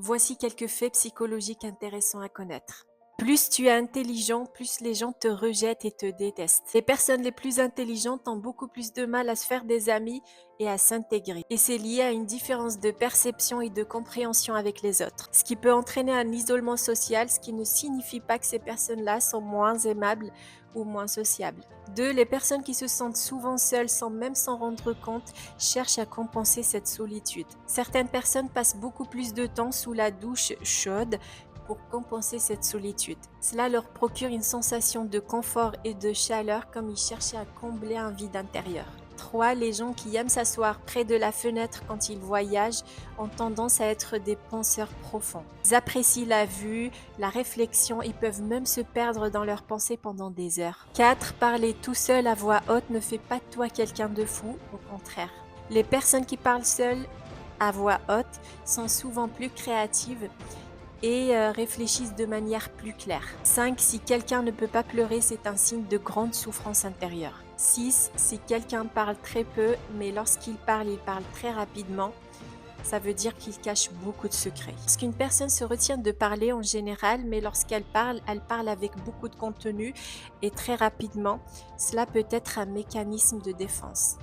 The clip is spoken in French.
Voici quelques faits psychologiques intéressants à connaître. Plus tu es intelligent, plus les gens te rejettent et te détestent. Les personnes les plus intelligentes ont beaucoup plus de mal à se faire des amis et à s'intégrer. Et c'est lié à une différence de perception et de compréhension avec les autres. Ce qui peut entraîner un isolement social, ce qui ne signifie pas que ces personnes-là sont moins aimables ou moins sociables. 2. Les personnes qui se sentent souvent seules sans même s'en rendre compte cherchent à compenser cette solitude. Certaines personnes passent beaucoup plus de temps sous la douche chaude pour compenser cette solitude. Cela leur procure une sensation de confort et de chaleur comme ils cherchaient à combler un vide intérieur. 3. Les gens qui aiment s'asseoir près de la fenêtre quand ils voyagent ont tendance à être des penseurs profonds. Ils apprécient la vue, la réflexion et peuvent même se perdre dans leurs pensées pendant des heures. 4. Parler tout seul à voix haute ne fait pas de toi quelqu'un de fou, au contraire. Les personnes qui parlent seules à voix haute sont souvent plus créatives et réfléchissent de manière plus claire. 5. Si quelqu'un ne peut pas pleurer, c'est un signe de grande souffrance intérieure. 6. Si quelqu'un parle très peu, mais lorsqu'il parle, il parle très rapidement, ça veut dire qu'il cache beaucoup de secrets. Lorsqu'une personne se retient de parler en général, mais lorsqu'elle parle, elle parle avec beaucoup de contenu et très rapidement, cela peut être un mécanisme de défense.